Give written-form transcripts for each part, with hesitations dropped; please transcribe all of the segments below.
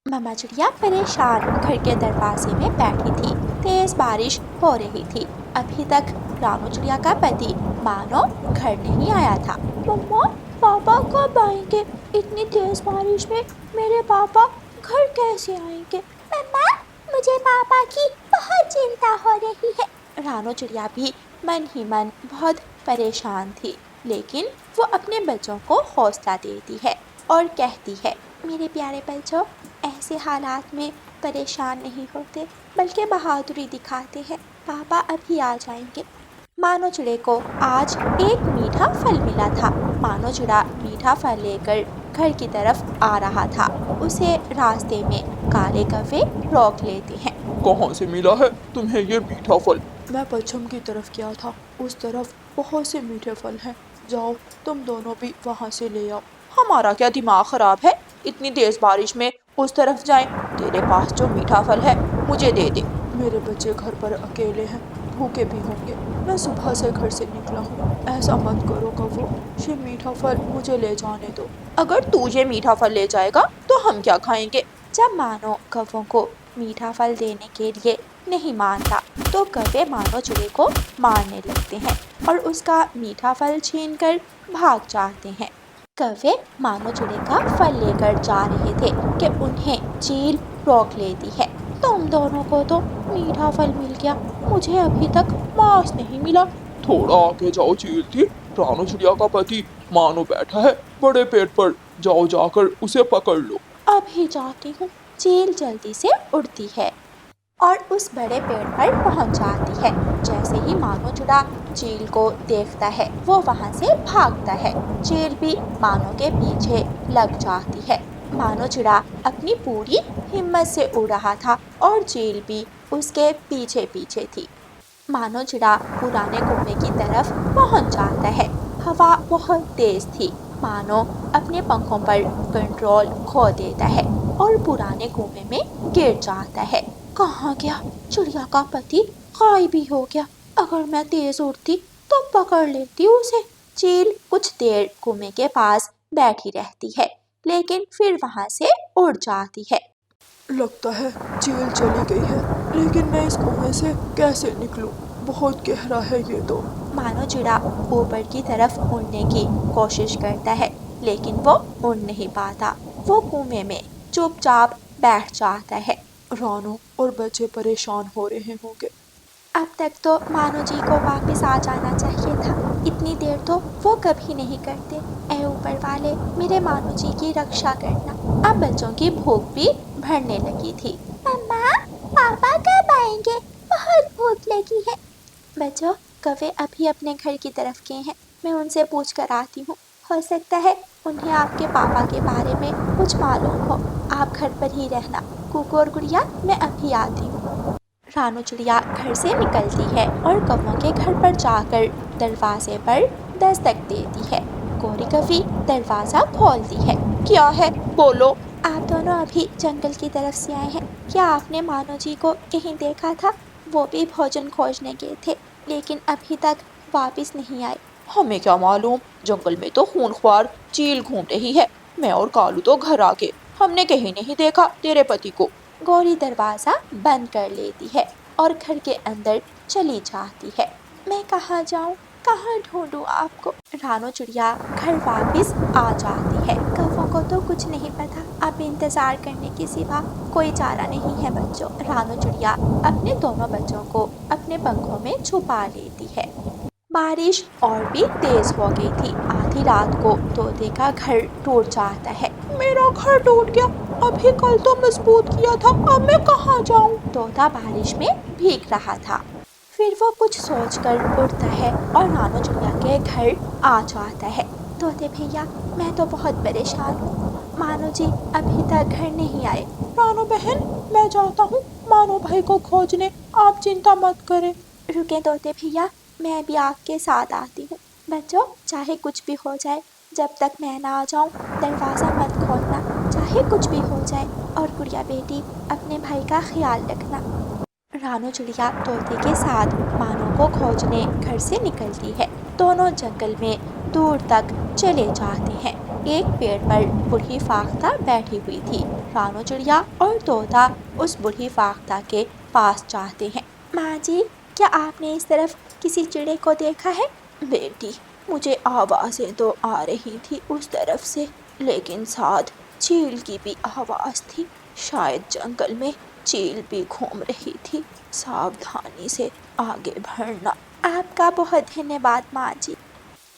मम्मा चिड़िया परेशान घर के दरवाजे में बैठी थी। तेज बारिश हो रही थी। अभी तक रानू चिड़िया का पति मानो घर नहीं आया था। मम्मा, पापा कब आएंगे? इतनी तेज बारिश में मेरे पापा घर कैसे आएंगे? मम्मा, मुझे पापा की बहुत चिंता हो रही है। रानू चिड़िया भी मन ही मन बहुत परेशान थी, लेकिन वो अपने बच्चों को हौसला देती है और कहती है, मेरे प्यारे बच्चों, ऐसे हालात में परेशान नहीं होते, बल्कि बहादुरी दिखाते हैं। पापा अभी आ जाएंगे। मानो चिड़े को आज एक मीठा फल मिला था। मानो चिड़ा मीठा फल लेकर घर की तरफ आ रहा था। उसे रास्ते में काले कौवे रोक लेते हैं। कहाँ से मिला है तुम्हें ये मीठा फल? मैं पश्चिम की तरफ गया था, उस तरफ बहुत से मीठे फल हैं। जाओ, तुम दोनों भी वहाँ से ले आओ। हमारा क्या दिमाग खराब है? इतनी तेज बारिश में उस तरफ जाएं? तेरे पास जो मीठा फल है मुझे दे दे। मेरे बच्चे घर पर अकेले हैं, भूखे भी होंगे। मैं सुबह से घर से निकला हूँ। ऐसा मत करो कौवो, ये मीठा फल मुझे ले जाने दो। अगर तू ये मीठा फल ले जाएगा तो हम क्या खाएंगे? जब मानो कौवों को मीठा फल देने के लिए नहीं मानता, तो कौवे मानो चिड़े को मारने लगते हैं और उसका मीठा फल छीनकर भाग जाते हैं। कौवे मानो चिड़े का फल लेकर जा रहे थे कि उन्हें चील रोक लेती है। तुम दोनों को तो मीठा फल मिल गया, मुझे अभी तक मांस नहीं मिला। थोड़ा आगे जाओ चील थी, रानू चिड़िया का पति मानो बैठा है बड़े पेड़ पर, जाओ जाकर उसे पकड़ लो। अभी जाती हूँ। चील जल्दी से उड़ती है और उस बड़े पेड़ पर पहुंच जाती है। जैसे ही मानो चिड़ा चील को देखता है, वो वहां से भागता है। चील भी मानो के पीछे लग जाती है। मानो चिड़ा अपनी पूरी हिम्मत से उड़ रहा था और चील भी उसके पीछे पीछे थी। मानो चिड़ा पुराने कुएं की तरफ पहुंच जाता है। हवा बहुत तेज थी। मानो अपने पंखों पर कंट्रोल खो देता है और पुराने कुएं में गिर जाता है। कहाँ गया? चिड़िया का पति गायब ही हो गया। अगर मैं तेज उड़ती तो पकड़ लेती उसे। चील कुछ देर कुएं के पास बैठी रहती है, लेकिन फिर वहां से उड़ जाती है। लगता है चील चली गई है, लेकिन मैं इस कुएं से कैसे निकलूं? बहुत गहरा है ये तो। मानो चिड़ा ऊपर की तरफ उड़ने की कोशिश करता है, लेकिन वो उड़ नहीं पाता। वो कुएं में चुपचाप बैठ जाता है। रानू और बच्चे परेशान हो रहे होंगे। अब तक तो मानो जी को वापस आ जाना चाहिए था। इतनी देर तो वो कभी नहीं करते। ऐ ऊपर वाले, मेरे मानो जी की रक्षा करना। अब बच्चों की भूख भी बढ़ने लगी थी। मम्मा, पापा कब आएंगे? बहुत भूख लगी है। बच्चों, कौवे अभी अपने घर की तरफ गए हैं। मैं उनसे पूछ कर आती हूँ। हो सकता है उन्हें आपके पापा के बारे में कुछ मालूम हो। आप घर पर ही रहना। कुकू और गुड़िया, मैं अभी आती हूँ। रानू चिड़िया घर से निकलती है और कौवों के घर पर जाकर दरवाजे पर दस्तक देती है। गोरी कौवी दरवाज़ा खोलती है। क्या है? बोलो। आप दोनों अभी जंगल की तरफ से आए हैं। क्या आपने मानो जी को कहीं देखा था? वो भी भोजन खोजने गए थे, लेकिन अभी तक वापस नहीं आए। हमें क्या मालूम, जंगल में तो खूंखार चील घूम रही है। मैं और कालू तो घर आ गए, हमने कहीं नहीं देखा तेरे पति को। गोरी दरवाज़ा बंद कर लेती है और घर के अंदर चली जाती है। मैं कहाँ जाऊँ, कहाँ ढूंढूं आपको? रानू चिड़िया घर वापस आ जाती है। कौवों को तो कुछ नहीं पता। अब इंतज़ार करने के सिवा कोई चारा नहीं है बच्चों। रानू चिड़िया अपने दोनों बच्चों को अपने पंखों में छुपा लेती है। बारिश और भी तेज हो गई थी। आधी रात को तोते का घर टूट जाता है। मेरा घर टूट गया, अभी कल तो मजबूत किया था, अब मैं कहाँ जाऊँ? तोता बारिश में भीग रहा था। फिर वो कुछ सोचकर उठता है और रानू चिड़िया के घर आ जाता है। तोते भैया, मैं तो बहुत परेशान हूँ। मानो जी अभी तक घर नहीं आए। रानू बहन, मैं जाता हूँ मानो भाई को खोजने, आप चिंता मत करें। रुके तोते भैया, मैं भी आपके साथ आती हूँ। बच्चों, चाहे कुछ भी हो जाए, जब तक मैं ना आ जाऊँ दरवाज़ा मत खोलना, चाहे कुछ भी हो जाए। और गुड़िया बेटी, अपने भाई का ख्याल रखना। रानू चिड़िया तोते के साथ मानो को खोजने घर से निकलती है। दोनों जंगल में दूर तक चले जाते हैं। एक पेड़ पर बूढ़ी फाख्ता बैठी हुई थी। रानो चिड़िया और तोता उस बूढ़ी फाख्ता के पास जाते हैं। माँ जी, क्या आपने इस तरफ किसी चिड़े को देखा है? बेटी, मुझे आवाज़ें तो आ रही थी उस तरफ से, लेकिन साथ चील की भी आवाज़ थी। शायद जंगल में चील भी घूम रही थी। सावधानी से आगे बढ़ना। आपका बहुत धन्यवाद माँ जी।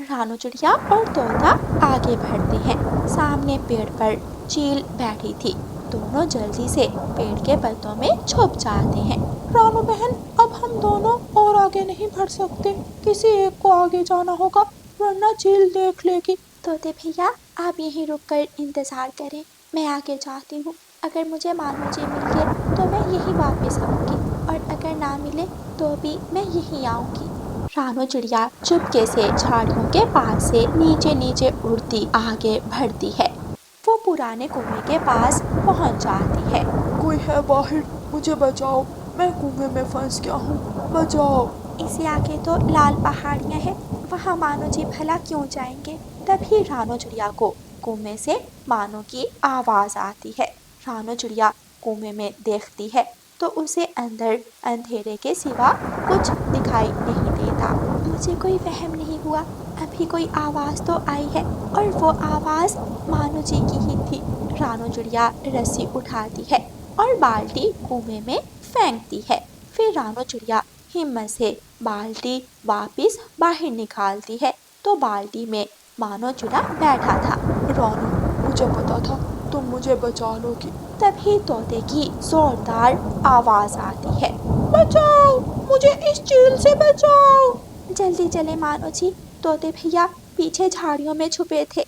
रानो चिड़िया और तोता आगे बढ़ते हैं। सामने पेड़ पर चील बैठी थी। दोनों जल्दी से पेड़ के पत्तों में छुप जाते हैं। रानो बहन, अब हम दोनों और आगे नहीं बढ़ सकते। किसी एक को आगे जाना होगा, वरना चील देख लेगी। तोते भैया, आप यहीं रुककर इंतज़ार करें, मैं आगे जाती हूँ। अगर मुझे मानो जी मिल गए तो मैं यहीं वापस आऊँगी, और अगर ना मिले तो भी मैं यहीं आऊँगी। रानो चिड़िया चुपके से झाड़ियों के पास से नीचे नीचे उड़ती आगे बढ़ती है। वो पुराने कुएं के पास पहुँच जाती है। कोई है बाहर? मुझे बचाओ, मैं कुएं में फंस गया हूँ, बचाओ। इससे आगे तो लाल पहाड़ियाँ हैं, वहाँ मानो जी भला क्यों जाएंगे? तभी रानो चिड़िया को कुएं से मानो की आवाज़ आती है। रानो चिड़िया कुएं में देखती है तो उसे अंदर अंधेरे के सिवा कुछ दिखाई नहीं देता। मुझे कोई वहम नहीं हुआ, अभी कोई आवाज़ तो आई है, और वो आवाज़ मानो जी की ही थी। रानो चिड़िया रस्सी उठाती है और बाल्टी कुएं में फेंकती है। फिर रानो चिड़िया हिम्मत से बाल्टी वापस बाहर निकालती है तो बाल्टी में मानो चिड़ा बैठा था। रानो, मुझे पता था तुम मुझे बचा लोगी। तभी तोते की जोरदार आवाज़ आती है। बचाओ, मुझे इस चील से बचाओ। जल्दी चले मानो जी, तोते भैया पीछे झाड़ियों में छुपे थे।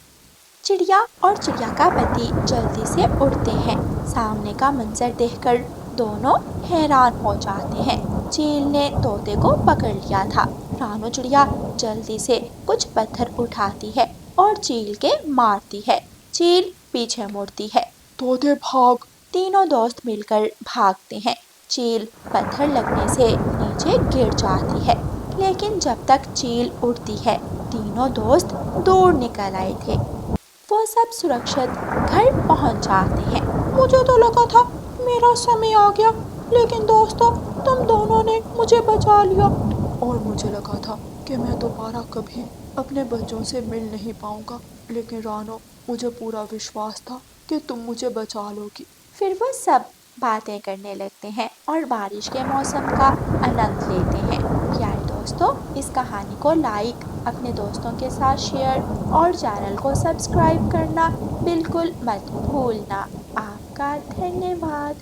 चिड़िया और चिड़िया का पति जल्दी से उड़ते हैं। सामने का मंजर देखकर दोनों हैरान हो जाते हैं। चील ने तोते को पकड़ लिया था। रानो चिड़िया जल्दी से कुछ पत्थर उठाती है और चील के मारती है। चील पीछे मुड़ती है। तोते भाग। तीनों दोस्त मिलकर भागते हैं। चील पत्थर लगने से नीचे गिर जाती है, लेकिन जब तक चील उड़ती है तीनों दोस्त दूर निकल आए थे। वो सब सुरक्षित घर पहुंच जाते हैं। मुझे तो लगा था मेरा समय आ गया, लेकिन दोस्तों तुम दोनों ने मुझे बचा लिया। और मुझे लगा था कि मैं दोबारा कभी अपने बच्चों से मिल नहीं पाऊंगा, लेकिन रानो, मुझे पूरा विश्वास था कि तुम मुझे बचा लोगी। फिर वो सब बातें करने लगते हैं और बारिश के मौसम का आनंद लेते हैं। प्यारे दोस्तों, इस कहानी को लाइक, अपने दोस्तों के साथ शेयर और चैनल को सब्सक्राइब करना बिल्कुल मत भूलना। आपका धन्यवाद।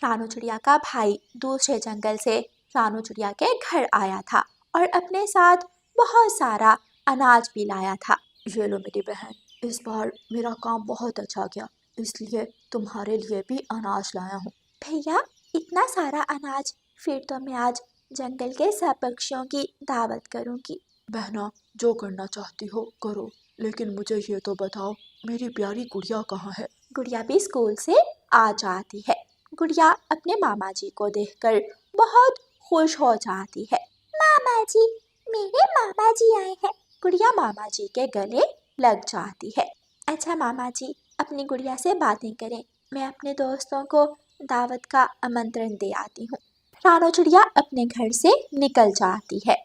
रानो चिड़िया का भाई दूसरे जंगल से रानो चिड़िया के घर आया था और अपने साथ बहुत सारा अनाज भी लाया था। ये लो मेरी बहन, इस बार मेरा काम बहुत अच्छा गया, इसलिए तुम्हारे लिए भी अनाज लाया हूँ। भैया, इतना सारा अनाज? फिर तो मैं आज जंगल के सब पक्षियों की दावत करूंगी। बहना, जो करना चाहती हो करो, लेकिन मुझे ये तो बताओ, मेरी प्यारी गुड़िया कहाँ है? गुड़िया भी स्कूल से आ जाती है। गुड़िया अपने मामा जी को देखकर बहुत खुश हो जाती है। मामा जी, मेरे मामा जी आए हैं। गुड़िया मामा जी के गले लग जाती है। अच्छा मामा जी, अपनी गुड़िया से बातें करें, मैं अपने दोस्तों को दावत का आमंत्रण दे आती हूँ। रानो चिड़िया अपने घर से निकल जाती है।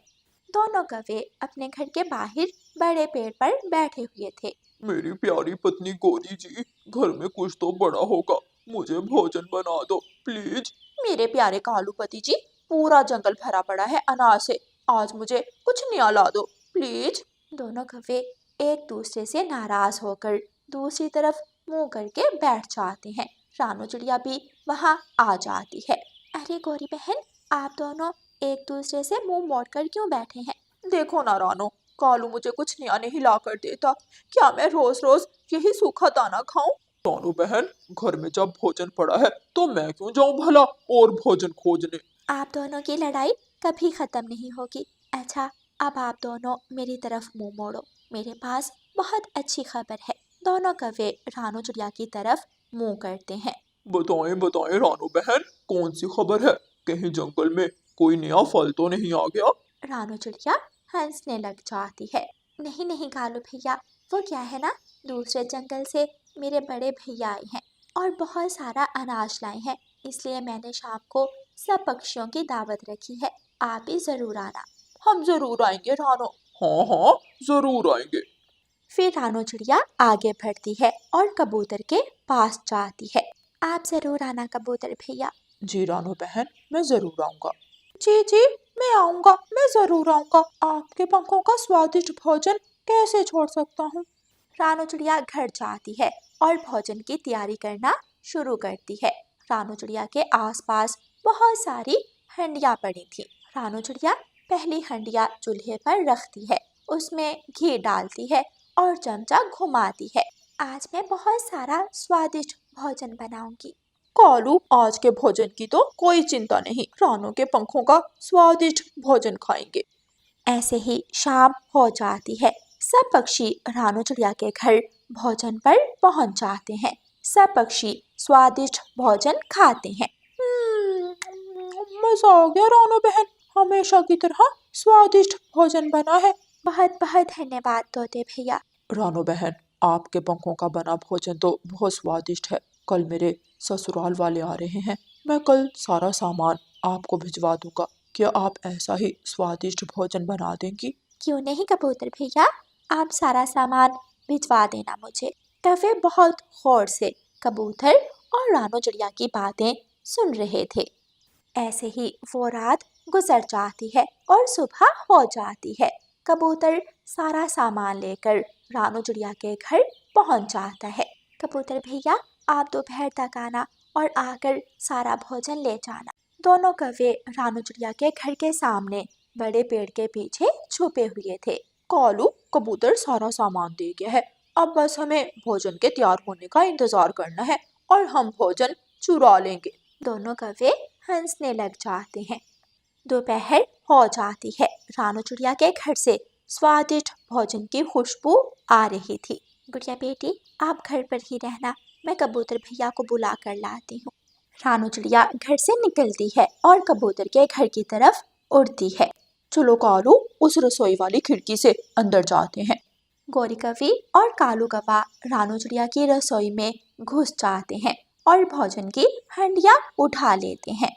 दोनों कौवे अपने घर के बाहर बड़े पेड़ पर बैठे हुए थे। मेरी प्यारी पत्नी गोरी जी, घर में कुछ तो बड़ा होगा, मुझे भोजन बना दो प्लीज। मेरे प्यारे कालूपति जी, पूरा जंगल भरा पड़ा है अनाज से, आज मुझे कुछ नया ला दो प्लीज। दोनों कौवे एक दूसरे से नाराज होकर दूसरी तरफ मुंह करके बैठ जाते हैं। रानो चिड़िया भी वहां आ जाती है। अरे गौरी बहन, आप दोनों एक दूसरे से मुंह मोड़कर क्यों बैठे हैं? देखो ना रानो, कालू मुझे कुछ नया नहीं ला कर देता, क्या मैं रोज रोज यही सूखा दाना खाऊं? दोनों बहन, घर में जब भोजन पड़ा है तो मैं क्यों जाऊं भला और भोजन खोजने। आप दोनों की लड़ाई कभी खत्म नहीं होगी। अच्छा, अब आप दोनों मेरी तरफ मुंह मोड़ो, मेरे पास बहुत अच्छी खबर है। दोनों कौवे रानो चिड़िया की तरफ मुंह करते हैं। बताएं बताएं रानू बहन, कौन सी खबर है? कहीं जंगल में कोई नया फल तो नहीं आ गया? रानो चिड़िया हंसने लग जाती है। नहीं नहीं कालू भैया, वो क्या है ना, दूसरे जंगल से मेरे बड़े भैया आए हैं और बहुत सारा अनाज लाए हैं, इसलिए मैंने शाम को सब पक्षियों की दावत रखी है। आप भी ज़रूर आना। हम जरूर आएंगे रानो। हाँ हाँ, जरूर आएंगे। फिर रानो चिड़िया आगे बढ़ती है और कबूतर के पास जाती है। आप ज़रूर आना कबूतर भैया। जी रानो बहन, मैं जरूर आऊंगा। जी जी, मैं आऊँगा, मैं ज़रूर आऊँगा। आपके पंखों का स्वादिष्ट भोजन कैसे छोड़ सकता हूँ। रानो चिड़िया घर जाती है और भोजन की तैयारी करना शुरू करती है। रानो चिड़िया के आसपास बहुत सारी हंडियाँ पड़ी थी। रानो चिड़िया पहली हंडिया चूल्हे पर रखती है, उसमें घी डालती है और चमचा घुमाती है। आज मैं बहुत सारा स्वादिष्ट भोजन बनाऊंगी। कालू, आज के भोजन की तो कोई चिंता नहीं, रानो के पंखों का स्वादिष्ट भोजन खाएंगे। ऐसे ही शाम हो जाती है। सब पक्षी रानो चिड़िया के घर भोजन पर पहुंच जाते हैं। सब पक्षी स्वादिष्ट भोजन खाते हैं। मज़ा आ गया रानो बहन, हमेशा की तरह स्वादिष्ट भोजन बना है। बहुत बहुत धन्यवाद तोते भैया। रानो बहन, आपके पंखों का बना भोजन तो बहुत स्वादिष्ट है। कल मेरे ससुराल वाले आ रहे हैं, मैं कल सारा सामान आपको भिजवा दूंगा। क्या आप ऐसा ही स्वादिष्ट भोजन बना देंगी? क्यों नहीं कबूतर भैया, आप सारा सामान भिजवा देना मुझे। कौवे बहुत गौर से कबूतर और रानो चिड़िया की बातें सुन रहे थे। ऐसे ही वो रात गुजर जाती है और सुबह हो जाती है। कबूतर सारा सामान लेकर रानो चिड़िया के घर पहुंच जाता है। कबूतर भैया, आप दोपहर तक आना और आकर सारा भोजन ले जाना। दोनों कौवे रानो चिड़िया के घर के सामने बड़े पेड़ के पीछे छुपे हुए थे। कालू, कबूतर सारा सामान दे गया है, अब बस हमें भोजन के तैयार होने का इंतजार करना है और हम भोजन चुरा लेंगे। दोनों कौवे हंसने लग जाते हैं। दोपहर हो जाती है। रानो चिड़िया के घर से स्वादिष्ट भोजन की खुशबू आ रही थी। गुड़िया बेटी, आप घर पर ही रहना, मैं कबूतर भैया को बुला कर लाती हूँ। रानो चिड़िया घर से निकलती है और कबूतर के घर की तरफ उड़ती है। चलो कालू, उस रसोई वाली खिड़की से अंदर जाते हैं। गोरी कौवी और कालू कौवा रानो चिड़िया की रसोई में घुस जाते हैं और भोजन की हंडिया उठा लेते हैं।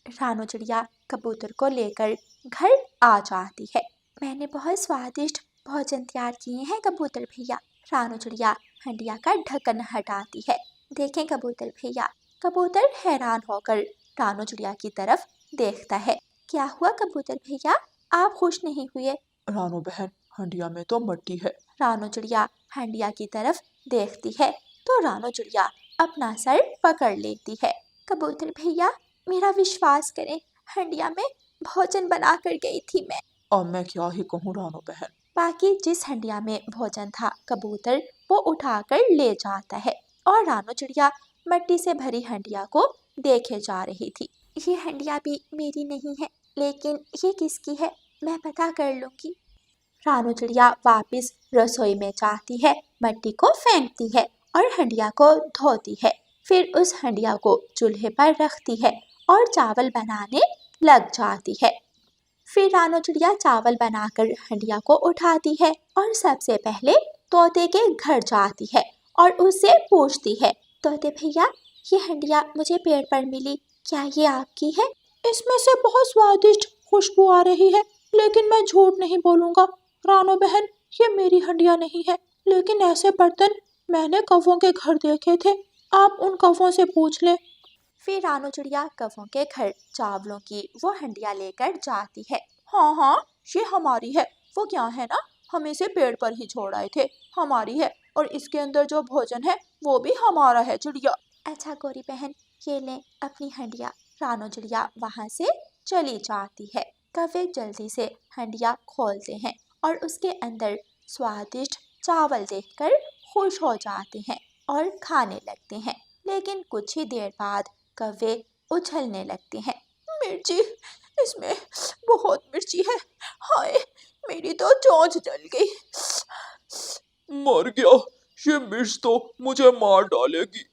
रानो चिड़िया कबूतर को लेकर घर आ जाती है। मैंने बहुत स्वादिष्ट भोजन तैयार किए हैं कबूतर भैया। रानो चिड़िया हंडिया का ढक्कन हटाती है। देखें कबूतर भैया। कबूतर हैरान होकर रानो चिड़िया की तरफ देखता है। क्या हुआ कबूतर भैया, आप खुश नहीं हुए? रानो बहन, हंडिया में तो मिट्टी है। रानो चिड़िया हंडिया की तरफ देखती है तो रानो चिड़िया अपना सर पकड़ लेती है। कबूतर भैया, मेरा विश्वास करें, हंडिया में भोजन बना कर गई थी मैं। अब मैं क्या ही कहूँ रानो बहन। बाकी जिस हंडिया में भोजन था, कबूतर वो उठाकर ले जाता है और रानो चिड़िया मिट्टी से भरी हंडिया को देखे जा रही थी। ये हंडिया भी मेरी नहीं है, लेकिन ये किसकी है, मैं पता कर लूँगी। रानो चिड़िया वापस रसोई में जाती है, मिट्टी को फेंकती है और हंडिया को धोती है। फिर उस हंडिया को चूल्हे पर रखती है और चावल बनाने लग जाती है। फिर रानो चिड़िया चावल बनाकर हंडिया को उठाती है और सबसे पहले तोते के घर जाती है और उससे पूछती है, तोते भैया, ये हंडिया मुझे पेड़ पर मिली, क्या ये आपकी है? इसमें से बहुत स्वादिष्ट खुशबू आ रही है, लेकिन मैं झूठ नहीं बोलूँगा रानो बहन, ये मेरी हंडिया नहीं है। लेकिन ऐसे बर्तन मैंने कौवों के घर देखे थे, आप उन कौवों से पूछ लें। फिर रानो चिड़िया कौवों के घर चावलों की वो हंडिया लेकर जाती है। हाँ हाँ, ये हमारी है। वो क्या है ना, हम इसे पेड़ पर ही छोड़ आए थे, हमारी है। और इसके अंदर जो भोजन है वो भी हमारा है चिड़िया। अच्छा गोरी बहन, ये लें अपनी हंडिया। रानो चिड़िया वहाँ से चली जाती है। कौवे जल्दी से हंडिया खोलते हैं और उसके अंदर स्वादिष्ट चावल देखकर खुश हो जाते हैं और खाने लगते हैं। लेकिन कुछ ही देर बाद कौवे उछलने लगते हैं। मिर्ची, इसमें बहुत मिर्ची है, हाय मेरी तो चोंच जल गई। मर गया, ये मिर्च तो मुझे मार डालेगी।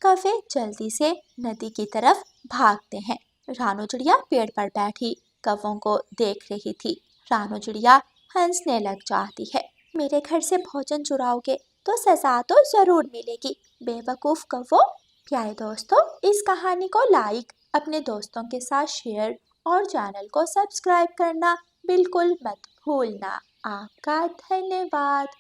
कौवे जल्दी से नदी की तरफ भागते हैं। रानो चिड़िया पेड़ पर बैठी कौवों को देख रही थी। रानो चिड़िया हंसने लग जाती है। मेरे घर से भोजन चुराओगे तो सजा तो जरूर मिलेगी, बेवकूफ कहो। प्यारे दोस्तों, इस कहानी को लाइक, अपने दोस्तों के साथ शेयर और चैनल को सब्सक्राइब करना बिल्कुल मत भूलना। आपका धन्यवाद।